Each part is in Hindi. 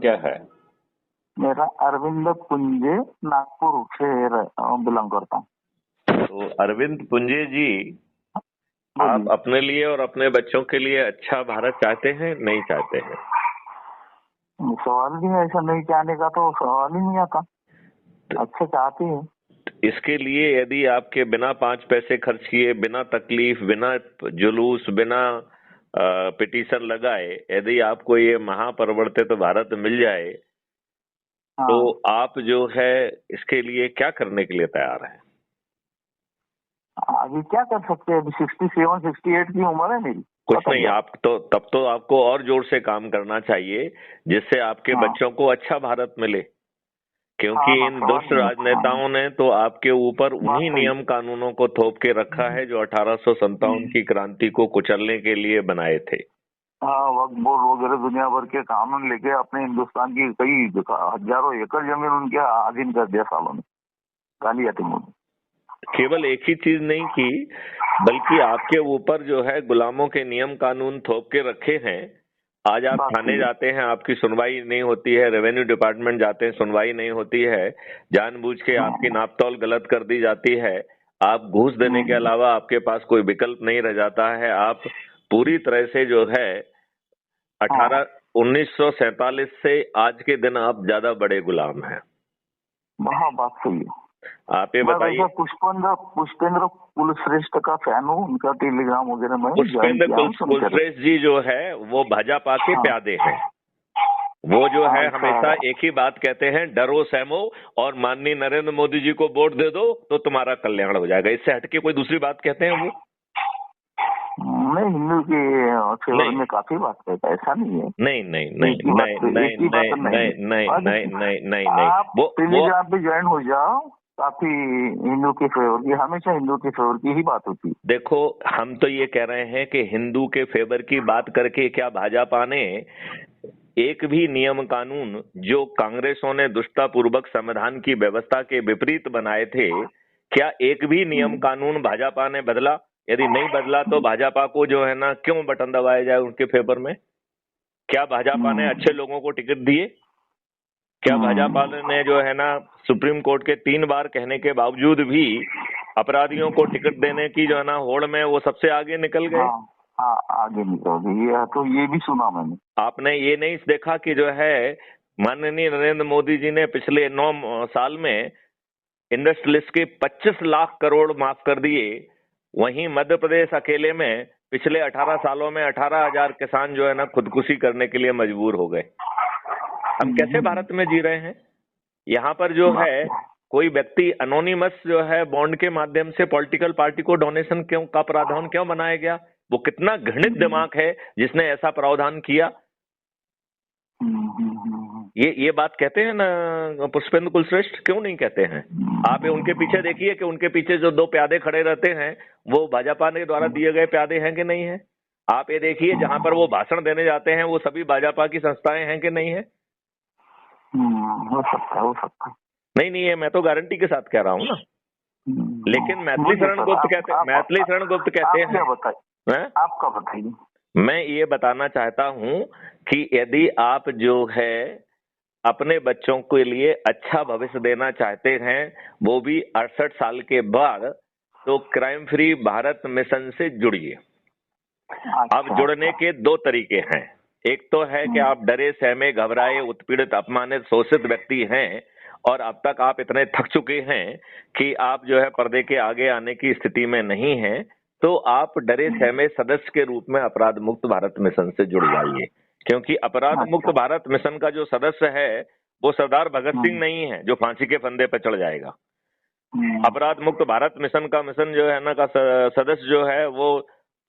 क्या है? मेरा अरविंद पुंजे, नागपुर से बिलोंग करता हूँ। तो अरविंद पुंजे जी, आप बोलिए। अपने लिए और अपने बच्चों के लिए अच्छा भारत चाहते हैं, नहीं चाहते हैं? सवाल भी ऐसा नहीं चाहने का तो सवाल ही नहीं आता। अच्छा चाहते हैं। इसके लिए यदि आपके बिना 5 पैसे खर्च किए, बिना तकलीफ, बिना जुलूस, बिना पिटीशन लगाए, यदि आपको ये महापरिवर्तित भारत मिल जाए, तो हाँ, आप जो है इसके लिए क्या करने के लिए तैयार हैं? अभी क्या कर सकते हैं? अभी 67 68 की उम्र है मेरी। कुछ नहीं, बताइए। आप तो तब तो आपको और जोर से काम करना चाहिए, जिससे आपके हाँ बच्चों को अच्छा भारत मिले। क्योंकि हाँ हाँ, इन सवाल दुष्ट नहीं है। हाँ, राजनेताओं ने तो आपके ऊपर बात उन्हीं सही। नियम कानूनों को थोप के रखा है जो 1857 की क्रांति को कुचलने के लिए बनाए थे। हाँ, वक्फ बोर्ड वगैरह दुनिया भर के कानून लेके अपने हिंदुस्तान की कई हजारों एकड़ जमीन उनके अधीन कर दिया सालों में। गाली आती मुझे। केवल एक ही चीज नहीं की, बल्कि आपके ऊपर जो है गुलामों के नियम कानून थोप के रखे हैं। आज आप बात थाने सही है। जाते हैं, आपकी सुनवाई नहीं होती है, रेवेन्यू डिपार्टमेंट जाते हैं, सुनवाई नहीं होती है, जानबूझ के आपकी हम्म, नापतोल गलत कर दी जाती है। आप घूस देने के हम्म, अलावा आपके पास कोई विकल्प नहीं रह जाता है। आप पूरी तरह से जो है हाँ, 1947 से आज के दिन आप ज्यादा बड़े गुलाम हैं। हाँ, बात सही है। आप ये मैं बताइए। वैसे पुष्पेंद्र पुष्पेंद्र कुलश्रेष्ठ का फैन हूँ। उनका टेलीग्राम वगैरह में ज्वाइन पुष्पेंद्र किया हूँ, सुनकर। कुलश्रेष्ठ जी जो है वो भाजपा के हाँ, प्यादे हैं। वो जो है अच्छा। हमेशा एक ही बात कहते हैं, डरो सहमो और माननीय नरेंद्र मोदी जी को वोट दे दो तो तुम्हारा कल्याण हो जाएगा। इससे हटके कोई दूसरी बात कहते हैं वो? मैं हिंदू के फेवर नहीं में काफी बात करता है, ऐसा नहीं है। नहीं नहीं नहीं एक ही बात नहीं नहीं एक ही बात नहीं नहीं। नहीं नहीं और नहीं नहीं नहीं नहीं आप वो टेलीग्राम पे ज्वाइन हो जाओ। काफी हिंदू के फेवर की, हमेशा हिंदू के फेवर की ही बात होती है। देखो, हम तो ये कह रहे हैं कि हिंदू के फेवर की बात करके क्या भाजपा ने एक भी नियम कानून जो कांग्रेसों ने दुष्टतापूर्वक संविधान की व्यवस्था के विपरीत बनाए थे, क्या एक भी नियम हम्म, कानून भाजपा ने बदला? यदि नहीं बदला तो भाजपा को जो है ना क्यों बटन दबाया जाए उनके फेवर में? क्या भाजपा ने अच्छे हम्म, लोगों को टिकट दिए? क्या भाजपा हम्म, ने जो है ना सुप्रीम कोर्ट के 3 बार कहने के बावजूद भी अपराधियों को टिकट देने की जो है ना होड़ में वो सबसे आगे निकल गए? हाँ हाँ, आगे निकल गई। ये तो ये भी सुना मैंने। आपने ये नहीं देखा कि जो है माननीय नरेंद्र मोदी जी ने पिछले 9 साल में इंडस्ट्रियलिस्ट के 25 लाख करोड़ माफ कर दिए। वहीं मध्य प्रदेश अकेले में पिछले 18 सालों में 18,000 किसान जो है ना खुदकुशी करने के लिए मजबूर हो गए। हम कैसे भारत में जी रहे हैं? यहाँ पर जो बात है है। कोई व्यक्ति अनोनिमस जो है बॉन्ड के माध्यम से पॉलिटिकल पार्टी को डोनेशन क्यों का प्रावधान क्यों बनाया गया? वो कितना घृणित हम्म, दिमाग है जिसने ऐसा प्रावधान किया? ये बात कहते हैं ना पुष्पेंद्र कुलश्रेष्ठ, क्यों नहीं कहते हैं? आप ये उनके पीछे देखिए कि उनके पीछे जो 2 प्यादे खड़े रहते हैं वो भाजपा ने द्वारा दिए गए प्यादे हैं कि नहीं है? आप ये देखिए जहां पर वो भाषण देने जाते हैं वो सभी भाजपा की संस्थाएं हैं कि नहीं है? हो सकता है, हो सकता है। नहीं नहीं, ये मैं तो गारंटी के साथ कह रहा हूँ ना। लेकिन बोलिए सर। मैथिली शरण गुप्त कहते आप हैं, क्या बताइए। हैं? आपका बताइए। मैं ये बताना चाहता हूं कि यदि आप जो है अपने बच्चों के लिए अच्छा भविष्य देना चाहते हैं, वो भी 68 साल के बाद, तो क्राइम फ्री भारत मिशन से जुड़िए। अब अच्छा जुड़ने अच्छा। के 2 तरीके हैं। एक तो है कि आप डरे सहमे घबराए उत्पीड़ित अपमानित शोषित व्यक्ति हैं और अब तक आप इतने थक चुके हैं कि आप जो है पर्दे के आगे आने की स्थिति में नहीं हैं, तो आप डरे सहमे सदस्य के रूप में अपराध मुक्त भारत मिशन से जुड़ जाइए। क्योंकि अपराध मुक्त अच्छा। भारत मिशन का जो सदस्य है वो सरदार भगत सिंह हम्म, नहीं है जो फांसी के फंदे पर चढ़ जाएगा। हम्म, अपराध मुक्त भारत मिशन का मिशन जो है ना का सदस्य जो है वो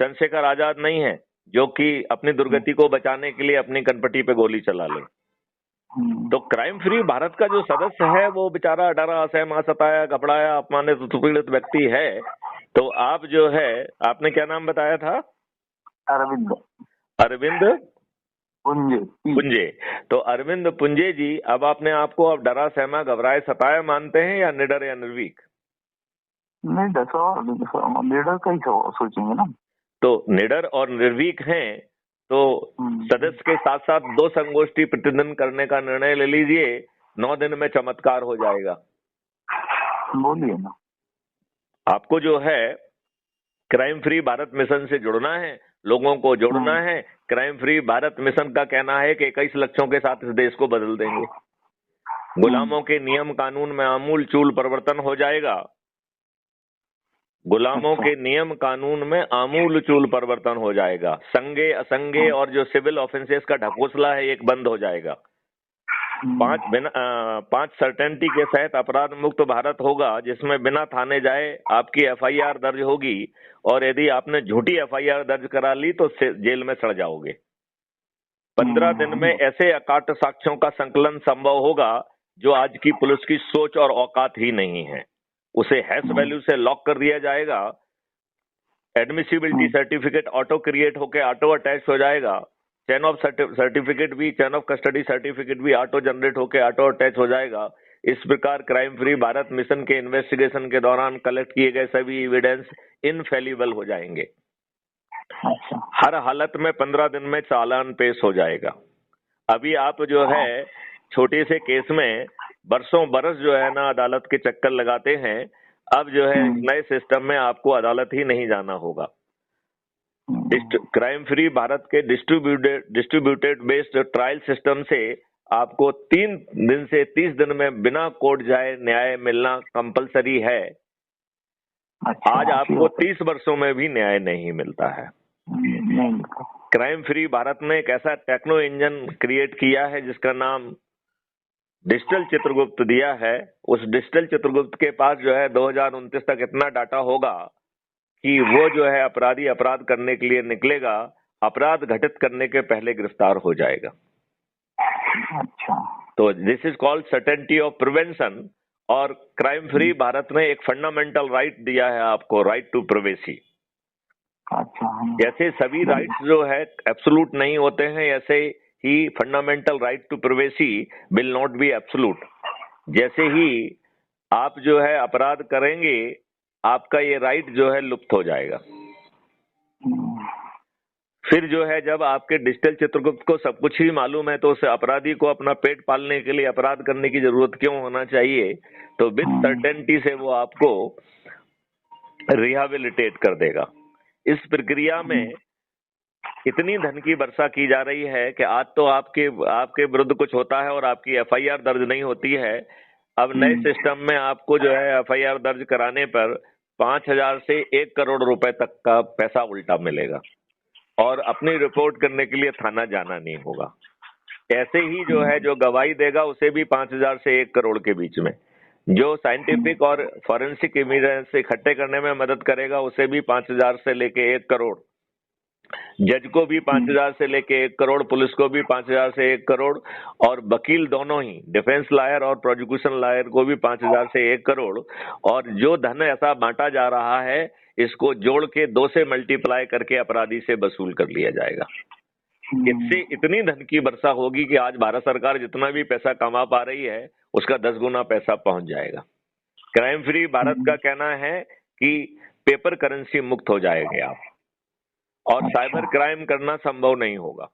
चंद्रशेखर आजाद नहीं है जो कि अपनी दुर्गति को बचाने के लिए अपनी कनपटी पे गोली चला ले। हम्म, तो क्राइम फ्री भारत का जो सदस्य है वो बेचारा डरा सहमा सताया घबराया अपमानित उत्पीड़ित व्यक्ति है। तो आप जो है, आपने क्या नाम बताया था? अरविंद अरविंद पुंजे। पुंजे। तो अरविंद पुंजे जी, अब आपने आपको अब डरा सहमा घबराए सताया मानते हैं या निडर या निर्भीक? नहीं, दसो लीडर का ही सोचेंगे ना। तो निडर और निर्भीक हैं तो सदस्य के साथ साथ 2 संगोष्ठी प्रतिदिन करने का निर्णय ले लीजिए, 9 दिन में चमत्कार हो जाएगा। बोलिए ना। आपको जो है क्राइम फ्री भारत मिशन से जुड़ना है, लोगों को जोड़ना है। क्राइम फ्री भारत मिशन का कहना है कि 21 लक्ष्यों के साथ इस देश को बदल देंगे। गुलामों के नियम कानून में आमूल चूल परिवर्तन हो जाएगा। गुलामों के नियम कानून में आमूल चूल परिवर्तन हो जाएगा। संगे असंगे और जो सिविल ऑफेंसेस का ढकोसला है एक बंद हो जाएगा। 5 सर्टेनिटी के तहत अपराध मुक्त भारत होगा, जिसमें बिना थाने जाए आपकी एफआईआर दर्ज होगी, और यदि आपने झूठी एफआईआर दर्ज करा ली तो जेल में सड़ जाओगे। 15 दिन में ऐसे अकाट साक्ष्यों का संकलन संभव होगा जो आज की पुलिस की सोच और औकात ही नहीं है। उसे हैश वैल्यू से लॉक कर दिया जाएगा। एडमिसिबिलिटी सर्टिफिकेट ऑटो क्रिएट होकर ऑटो अटैच हो जाएगा। चेन ऑफ सर्टिफिकेट भी, चेन ऑफ कस्टडी सर्टिफिकेट भी ऑटो जनरेट होकर ऑटो अटैच हो जाएगा। इस प्रकार क्राइम फ्री भारत मिशन के इन्वेस्टिगेशन के दौरान कलेक्ट किए गए सभी एविडेंस इनफेलिबल हो जाएंगे। हर हालत में 15 दिन में चालान पेश हो जाएगा। अभी आप जो है छोटे से केस में बरसों बरस जो है ना अदालत के चक्कर लगाते हैं। अब जो है नए सिस्टम में आपको अदालत ही नहीं जाना होगा। क्राइम फ्री भारत के डिस्ट्रीब्यूटेड बेस्ड ट्रायल सिस्टम से आपको 3 दिन से 30 दिन में बिना कोर्ट जाए न्याय मिलना कंपलसरी है। आज आपको 30 वर्षों में भी न्याय नहीं मिलता है। क्राइम फ्री भारत ने एक ऐसा टेक्नो इंजन क्रिएट किया है जिसका नाम डिजिटल चित्रगुप्त दिया है। उस डिजिटल चित्रगुप्त के पास जो है 2029 तक इतना डाटा होगा कि वो जो है अपराधी अपराध करने के लिए निकलेगा, अपराध घटित करने के पहले गिरफ्तार हो जाएगा। तो this is called certainty of prevention. और क्राइम फ्री भारत ने एक फंडामेंटल राइट दिया है आपको, राइट टू प्राइवेसी। जैसे सभी राइट्स जो है एब्सोल्यूट नहीं होते हैं, ऐसे ही fundamental right to privacy will not be absolute. जैसे ही आप जो है अपराध करेंगे, आपका ये राइट जो है लुप्त हो जाएगा। फिर जो है जब आपके डिजिटल चित्रगुप्त को सब कुछ ही मालूम है, तो उस अपराधी को अपना पेट पालने के लिए अपराध करने की जरूरत क्यों होना चाहिए। तो विद सर्टेनिटी से वो आपको रिहेबिलिटेट कर देगा। इस प्रक्रिया में इतनी धन की वर्षा की जा रही है कि आज तो आपके विरुद्ध कुछ होता है और आपकी एफआईआर दर्ज नहीं होती है। अब नए सिस्टम में आपको जो है एफआईआर दर्ज कराने पर 5,000 से 1 करोड़ रुपए तक का पैसा उल्टा मिलेगा, और अपनी रिपोर्ट करने के लिए थाना जाना नहीं होगा। ऐसे ही जो है जो गवाही देगा उसे भी 5,000 से 1 करोड़ के बीच में, जो साइंटिफिक और फॉरेंसिक एविडेंस इकट्ठे करने में मदद करेगा उसे भी 5,000 से लेके 1 करोड़, जज को भी 5,000 से लेके 1 करोड़, पुलिस को भी 5,000 से 1 करोड़, और वकील दोनों ही, डिफेंस लॉयर और प्रोसिक्यूशन लॉयर को भी 5,000 से 1 करोड़। और जो धन ऐसा बांटा जा रहा है, इसको जोड़ के 2 से मल्टीप्लाई करके अपराधी से वसूल कर लिया जाएगा। इससे इतनी धन की वर्षा होगी कि आज भारत सरकार जितना भी पैसा कमा पा रही है उसका 10 गुना पैसा पहुंच जाएगा। क्राइम फ्री भारत का कहना है कि पेपर करेंसी मुक्त हो जाएंगे आप, और साइबर क्राइम करना संभव नहीं होगा।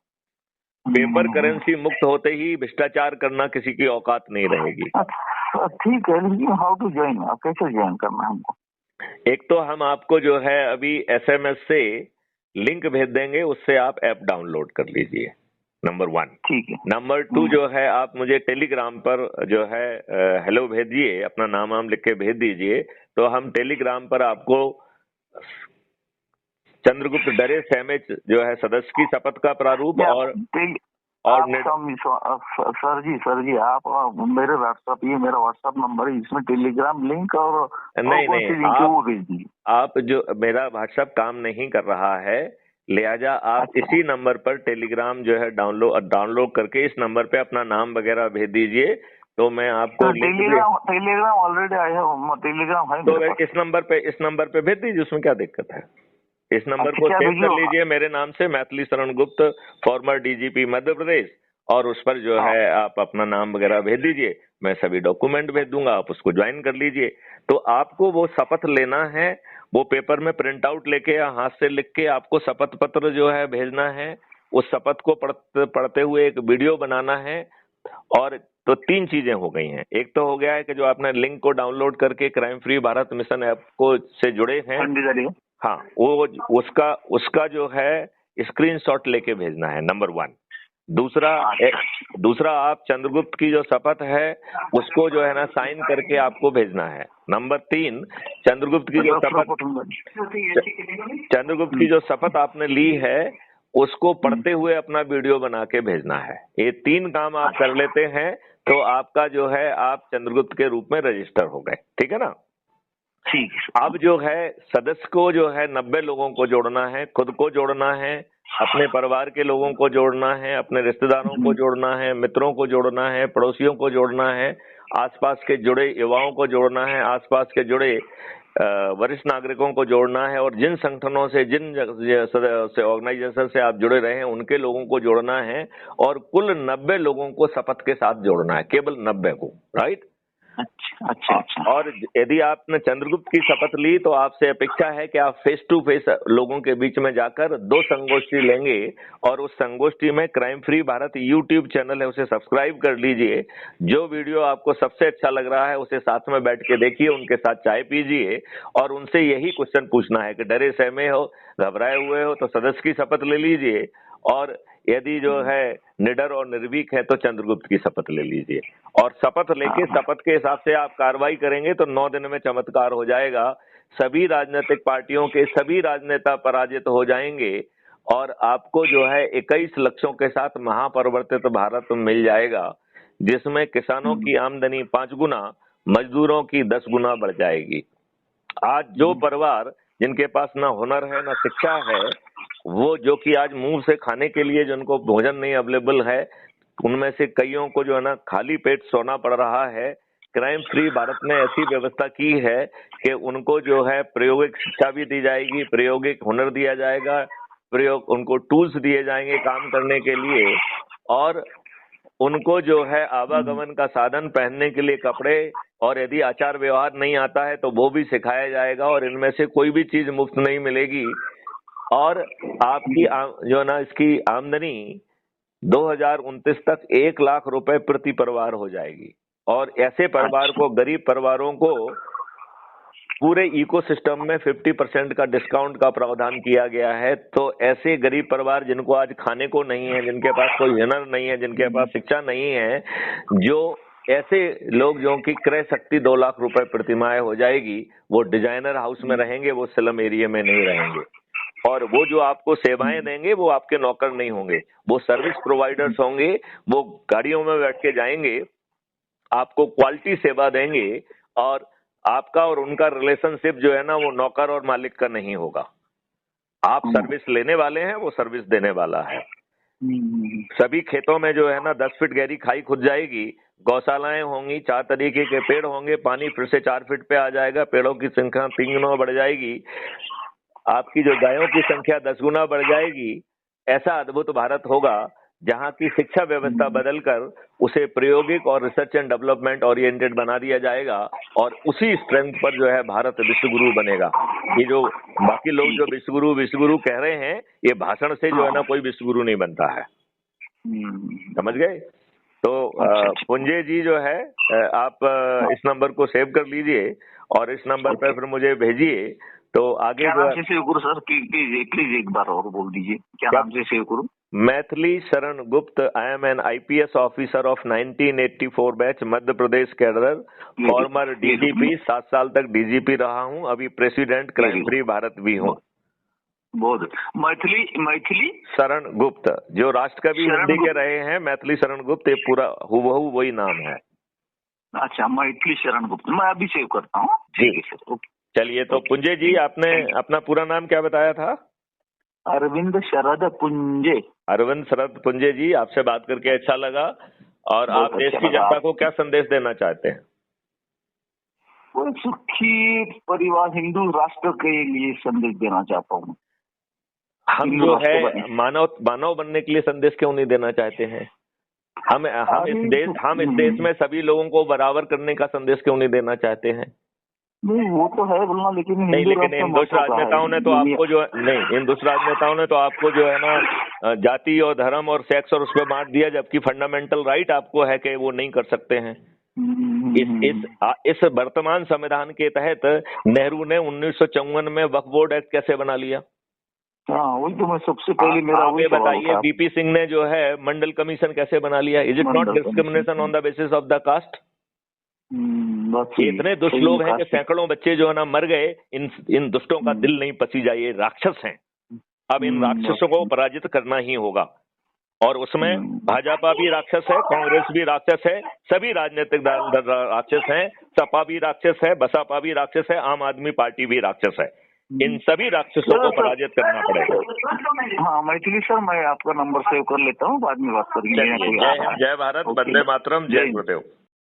पेपर करेंसी मुक्त होते ही भ्रष्टाचार करना किसी की औकात नहीं रहेगी। ठीक है, लेकिन हाउ टू ज्वाइन, कैसे ज्वाइन करना है हमको? एक तो हम आपको जो है अभी एसएमएस से लिंक भेज देंगे, उससे आप ऐप डाउनलोड कर लीजिए, नंबर 1। ठीक है। नंबर 2 जो है आप मुझे टेलीग्राम पर जो है हेलो भेजिए, अपना नाम लिख के भेज दीजिए, तो हम टेलीग्राम पर आपको चंद्रगुप्त डरे सहमेच जो है सदस्य की शपथ का प्रारूप और सर जी आप मेरे व्हाट्सएप, ये मेरा व्हाट्सएप नंबर है, इसमें टेलीग्राम लिंक और नहीं, आप जो मेरा व्हाट्सएप काम नहीं कर रहा है, लिहाजा आप इसी नंबर पर टेलीग्राम जो है डाउनलोड करके इस नंबर पे अपना नाम वगैरह भेज दीजिए, तो मैं आपको टेलीग्राम ऑलरेडी आया है, टेलीग्राम है तो इस नंबर पे भेज दीजिए, उसमें क्या दिक्कत है। इस नंबर को सेव कर लीजिए मेरे नाम से, मैथिली शरण गुप्त, फॉर्मर डीजीपी मध्य प्रदेश, और उस पर जो है आप अपना नाम वगैरह भेज दीजिए, मैं सभी डॉक्यूमेंट भेज दूंगा, आप उसको ज्वाइन कर लीजिए। तो आपको वो शपथ लेना है, वो पेपर में प्रिंट आउट लेके या हाथ से लिख के आपको शपथ पत्र जो है भेजना है, उस शपथ को पढ़ते हुए एक वीडियो बनाना है। और तो 3 चीजें हो गई हैं। एक तो हो गया है कि जो आपने लिंक को डाउनलोड करके crime free Bharat mission app को से जुड़े हैं, हाँ, वो उसका जो है स्क्रीनशॉट लेके भेजना है, नंबर 1। दूसरा आप चंद्रगुप्त की जो शपथ है उसको जो है ना साइन करके आपको भेजना है। नंबर 3, चंद्रगुप्त की जो शपथ आपने ली है उसको पढ़ते हुए अपना वीडियो बना के भेजना है। ये 3 काम आप कर लेते हैं तो आपका जो है आप चंद्रगुप्त के रूप में रजिस्टर हो गए। ठीक है ना? ठीक। अब जो है सदस्य को जो है 90 लोगों को जोड़ना है, खुद को जोड़ना है, अपने परिवार के लोगों को जोड़ना है, अपने रिश्तेदारों को जोड़ना है, मित्रों को जोड़ना है, पड़ोसियों को जोड़ना है, आसपास के जुड़े युवाओं को जोड़ना है, आसपास के जुड़े वरिष्ठ नागरिकों को जोड़ना है, और जिन संगठनों से जिन ऑर्गेनाइजेशन से आप जुड़े रहे हैं उनके लोगों को जोड़ना है, और कुल 90 लोगों को शपथ के साथ जोड़ना है, केवल 90 को। राइट? अच्छा। और यदि आपने चंद्रगुप्त की शपथ ली तो आपसे अपेक्षा है कि आप फेस टू फेस लोगों के बीच में जाकर 2 संगोष्ठी लेंगे, और उस संगोष्ठी में crime free Bharat YouTube channel है, उसे सब्सक्राइब कर लीजिए। जो वीडियो आपको सबसे अच्छा लग रहा है उसे साथ में बैठ के देखिए, उनके साथ चाय पीजिए, और उनसे यही क्वेश्चन पूछना है कि डरे सहमे हो, घबराए हुए हो तो सदस्य की शपथ ले लीजिए, और यदि जो है निडर और निर्भीक है तो चंद्रगुप्त की शपथ ले लीजिए। और शपथ लेके शपथ के हिसाब से आप कार्रवाई करेंगे तो 9 दिन में चमत्कार हो जाएगा। सभी राजनीतिक पार्टियों के सभी राजनेता पराजित हो जाएंगे, और आपको जो है 21 लक्ष्यों के साथ महापरिवर्तित भारत मिल जाएगा, जिसमें किसानों की आमदनी 5 गुना, मजदूरों की 10 गुना बढ़ जाएगी। आज जो परिवार जिनके पास ना हुनर है ना शिक्षा है, वो जो कि आज मुंह से खाने के लिए जिनको भोजन नहीं अवेलेबल है, उनमें से कईयों को जो है ना खाली पेट सोना पड़ रहा है। क्राइम फ्री भारत ने ऐसी व्यवस्था की है कि उनको जो है प्रायोगिक शिक्षा भी दी जाएगी, प्रायोगिक हुनर दिया जाएगा, उनको टूल्स दिए जाएंगे काम करने के लिए, और उनको जो है आवागमन का साधन, पहनने के लिए कपड़े, और यदि आचार व्यवहार नहीं आता है तो वो भी सिखाया जाएगा, और इनमें से कोई भी चीज मुफ्त नहीं मिलेगी। और आपकी जो ना इसकी आमदनी 2029 तक 1 लाख रुपए प्रति परिवार हो जाएगी, और ऐसे परिवार को, गरीब परिवारों को पूरे इकोसिस्टम में 50% का डिस्काउंट का प्रावधान किया गया है। तो ऐसे गरीब परिवार जिनको आज खाने को नहीं है, जिनके पास कोई हुनर नहीं है, जिनके पास शिक्षा नहीं है, जो ऐसे लोग जो कि क्रय शक्ति 2 लाख रुपए प्रतिमाह हो जाएगी, वो डिजाइनर हाउस में रहेंगे, वो स्लम एरिया में नहीं रहेंगे। और वो जो आपको सेवाएं देंगे वो आपके नौकर नहीं होंगे, वो सर्विस प्रोवाइडर्स होंगे। वो गाड़ियों में बैठ के जाएंगे, आपको क्वालिटी सेवा देंगे, और आपका और उनका रिलेशनशिप जो है ना वो नौकर और मालिक का नहीं होगा। आप सर्विस लेने वाले हैं, वो सर्विस देने वाला है। सभी खेतों में जो है ना 10 फीट गहरी खाई खुद जाएगी, गौशालाएं होंगी, 4 तरीके के पेड़ होंगे, पानी फिर से 4 फीट पे आ जाएगा, पेड़ों की संख्या 3 गुना बढ़ जाएगी, आपकी जो गायों की संख्या 10 गुना बढ़ जाएगी। ऐसा अद्भुत भारत होगा जहां की शिक्षा व्यवस्था बदलकर उसे प्रायोगिक और रिसर्च एंड डेवलपमेंट ओरिएंटेड बना दिया जाएगा, और उसी स्ट्रेंथ पर जो है भारत विश्व गुरु बनेगा। ये जो बाकी लोग जो विश्व गुरु कह रहे हैं, ये भाषण से जो है ना कोई विश्व गुरु नहीं बनता है। समझ गए? तो पुंजे जी जो है, आप इस नंबर को सेव कर लीजिए और इस नंबर पर फिर मुझे भेजिए। तो आगे क्या नाम से सेव करूं सर? प्लीज एक बार और बोल दीजिए, क्या नाम से सेव करूं? Maithili Sharan Gupt. I am an IPS officer of 1984 batch, Madhya Pradesh cadre, former DGP, 7 साल तक DGP रहा हूं, अभी प्रेसिडेंट क्राइम फ्री भारत भी हूं। बहुत मैथिली शरण गुप्त, जो राष्ट्र कवि हिंदी के रहे हैं, मैथिली शरण गुप्त, ये पूरा हुबहू वही नाम है। अच्छा, मैथिली शरण गुप्त, मैं अभी सेव करता हूँ। ठीक है सर, ओके। चलिए, तो पुंजे जी, आपने अपना पूरा नाम क्या बताया था? अरविंद शरद पुंजे। अरविंद शरद पुंजे जी, आपसे बात करके अच्छा लगा। और आप देश की जनता को क्या संदेश देना चाहते हैं? वो सुखी परिवार हिंदू राष्ट्र के लिए संदेश देना चाहता हूँ। हम जो है मानव बनने के लिए संदेश क्यों नहीं देना चाहते हैं? हम इस देश में सभी लोगों को बराबर करने का संदेश क्यों नहीं देना चाहते हैं? नहीं वो तो है बोलना, लेकिन नहीं, हिंदू लेकिन राष्ट्र इन दुष्ट महत्व का है राजनेताओं ने तो दुनिया। आपको जो नहीं, इन दुष्ट राजनेताओं ने तो आपको जो है ना जाति और धर्म और सेक्स और उस पर बांट दिया, जबकि फंडामेंटल राइट आपको है कि वो नहीं कर सकते हैं। इस वर्तमान संविधान के तहत नेहरू ने 1954 में वक्फ बोर्ड एक्ट कैसे बना लिया? हाँ वही तो मैं सबसे पहले मेरा आप वही ये सवाल बताइए, था। बीपी सिंह ने जो है मंडल कमीशन कैसे बना लिया? Is it not Mandal discrimination on the basis of the caste? बात सही, इतने दुष्ट सही लोग हैं कि कास्ट। सैकड़ों बच्चे जो है ना मर गए। इन दुष्टों का दिल नहीं पसी जाए, ये राक्षस हैं। अब इन राक्षसों को पराजित करना ही होगा, और उसमें भाजपा भी राक्षस है, कांग्रेस भी राक्षस है, सभी राजनीतिक दल राक्षस हैं, सपा भी राक्षस है, बसपा भी राक्षस है, आम आदमी पार्टी भी राक्षस है। इन सभी राक्षसों को पराजित करना पड़ेगा। हाँ मैथिली सर, मैं आपका नंबर सेव कर लेता हूँ, बाद में बात करेंगे। चलिए, जय हिंद, जय भारत, वंदे मातरम, जय गुरुदेव।